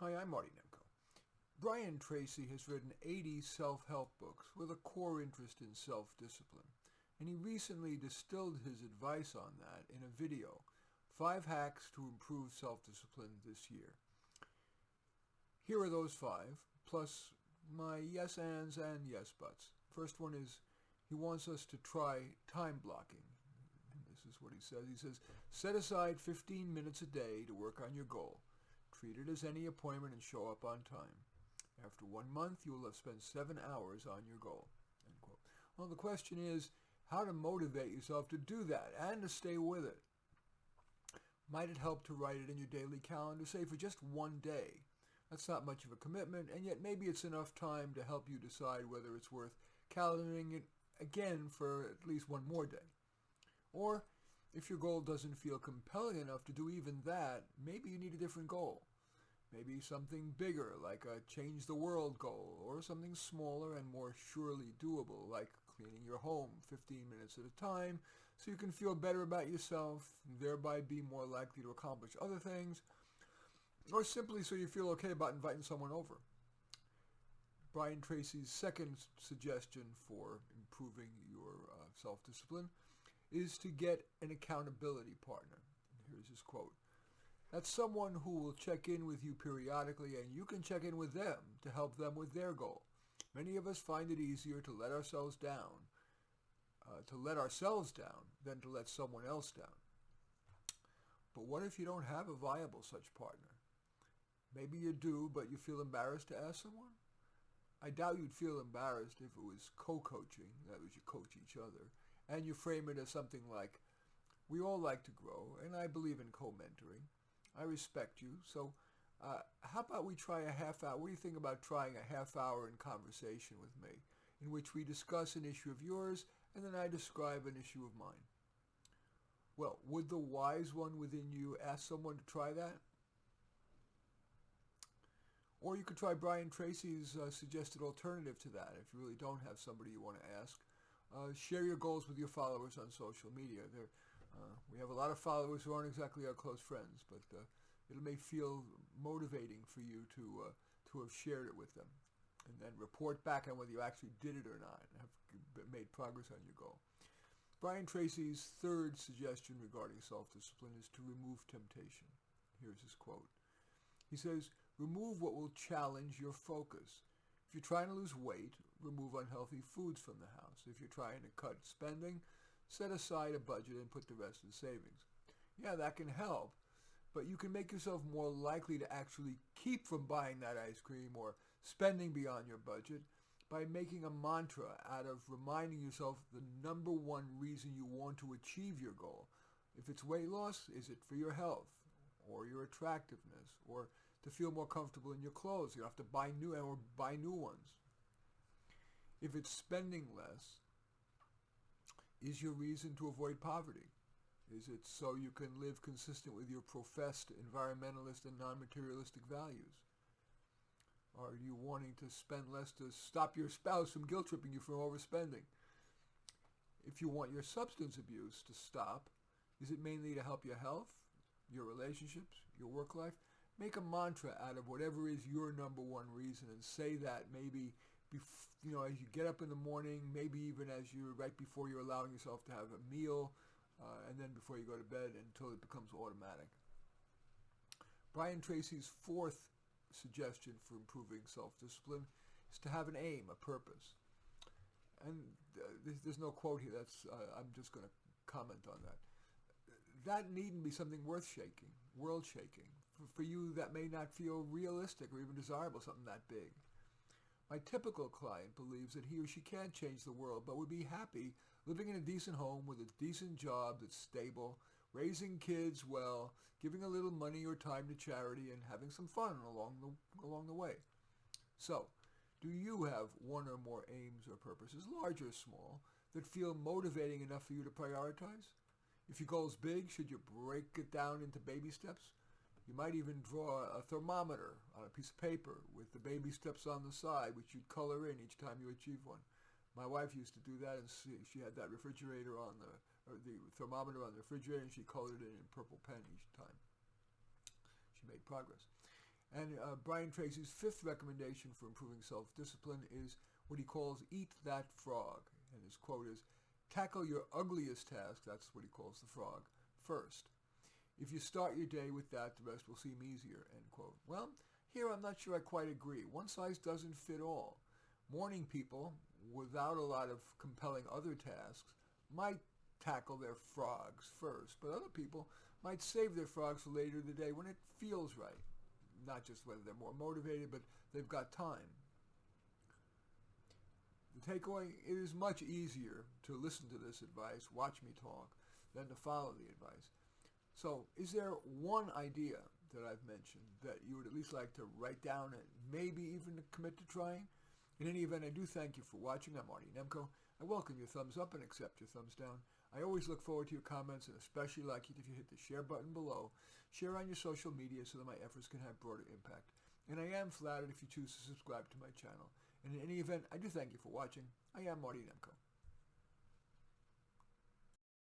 Hi, I'm Marty Nemko. Brian Tracy has written 80 self-help books with a core interest in self-discipline, and he recently distilled his advice on that in a video, 5 Hacks to Improve Self-Discipline This Year. Here are those 5, plus my yes ands and yes buts. First one is he wants us to try time blocking. This is what he says. He says, set aside 15 minutes a day to work on your goal. Treat it as any appointment and show up on time. After 1 month, you will have spent 7 hours on your goal. End quote. Well, the question is how to motivate yourself to do that and to stay with it. Might it help to write it in your daily calendar, say for just 1 day? That's not much of a commitment, and yet maybe it's enough time to help you decide whether it's worth calendaring it again for at least 1 more day. Or, if your goal doesn't feel compelling enough to do even that, maybe you need a different goal. Maybe something bigger, like a change the world goal, or something smaller and more surely doable, like cleaning your home 15 minutes at a time so you can feel better about yourself and thereby be more likely to accomplish other things, or simply so you feel okay about inviting someone over. Brian Tracy's second suggestion for improving your self-discipline is to get an accountability partner. Here's his quote. That's someone who will check in with you periodically and you can check in with them to help them with their goal. Many of us find it easier to let ourselves down than to let someone else down. But what if you don't have a viable such partner? Maybe you do, but you feel embarrassed to ask someone? I doubt you'd feel embarrassed if it was co-coaching, that is, you coach each other, and you frame it as something like, we all like to grow, and I believe in co-mentoring. I respect you, so how about we try a half hour? What do you think about trying a half hour in conversation with me, in which we discuss an issue of yours, and then I describe an issue of mine? Well, would the wise one within you ask someone to try that? Or you could try Brian Tracy's suggested alternative to that if you really don't have somebody you want to ask. Share your goals with your followers on social media. We have a lot of followers who aren't exactly our close friends, but it may feel motivating for you to have shared it with them and then report back on whether you actually did it or not and have made progress on your goal. Brian Tracy's third suggestion regarding self-discipline is to remove temptation. Here's his quote. He says, remove what will challenge your focus. If you're trying to lose weight, remove unhealthy foods from the house. If you're trying to cut spending, set aside a budget and put the rest in savings. Yeah, that can help, but you can make yourself more likely to actually keep from buying that ice cream or spending beyond your budget by making a mantra out of reminding yourself the number one reason you want to achieve your goal. If it's weight loss, is it for your health or your attractiveness or to feel more comfortable in your clothes? You don't have to buy new ones. If it's spending less, is your reason to avoid poverty? Is it so you can live consistent with your professed environmentalist and non-materialistic values? Are you wanting to spend less to stop your spouse from guilt-tripping you for overspending? If you want your substance abuse to stop, is it mainly to help your health, your relationships, your work life? Make a mantra out of whatever is your number one reason and say that maybe as you get up in the morning, maybe even right before you're allowing yourself to have a meal, and then before you go to bed until it becomes automatic. Brian Tracy's fourth suggestion for improving self-discipline is to have an aim, a purpose. And there's no quote here. I'm just going to comment on that. That needn't be something world-shaking. For you, that may not feel realistic or even desirable, something that big. My typical client believes that he or she can't change the world, but would be happy living in a decent home with a decent job that's stable, raising kids well, giving a little money or time to charity, and having some fun along the way. So, do you have one or more aims or purposes, large or small, that feel motivating enough for you to prioritize? If your goal is big, should you break it down into baby steps? You might even draw a thermometer on a piece of paper with the baby steps on the side, which you'd color in each time you achieve one. My wife used to do that, and she had that refrigerator the thermometer on the refrigerator, and she colored it in purple pen each time. She made progress. And Brian Tracy's fifth recommendation for improving self-discipline is what he calls eat that frog. And his quote is, tackle your ugliest task, that's what he calls the frog, first. If you start your day with that, the rest will seem easier, end quote. Well, here I'm not sure I quite agree. One size doesn't fit all. Morning people, without a lot of compelling other tasks, might tackle their frogs first, but other people might save their frogs for later in the day when it feels right. Not just whether they're more motivated, but they've got time. The takeaway, it is much easier to listen to this advice, watch me talk, than to follow the advice. So, is there one idea that I've mentioned that you would at least like to write down and maybe even commit to trying? In any event, I do thank you for watching. I'm Marty Nemko. I welcome your thumbs up and accept your thumbs down. I always look forward to your comments and especially like it if you hit the share button below. Share on your social media so that my efforts can have broader impact. And I am flattered if you choose to subscribe to my channel. And in any event, I do thank you for watching. I am Marty Nemko.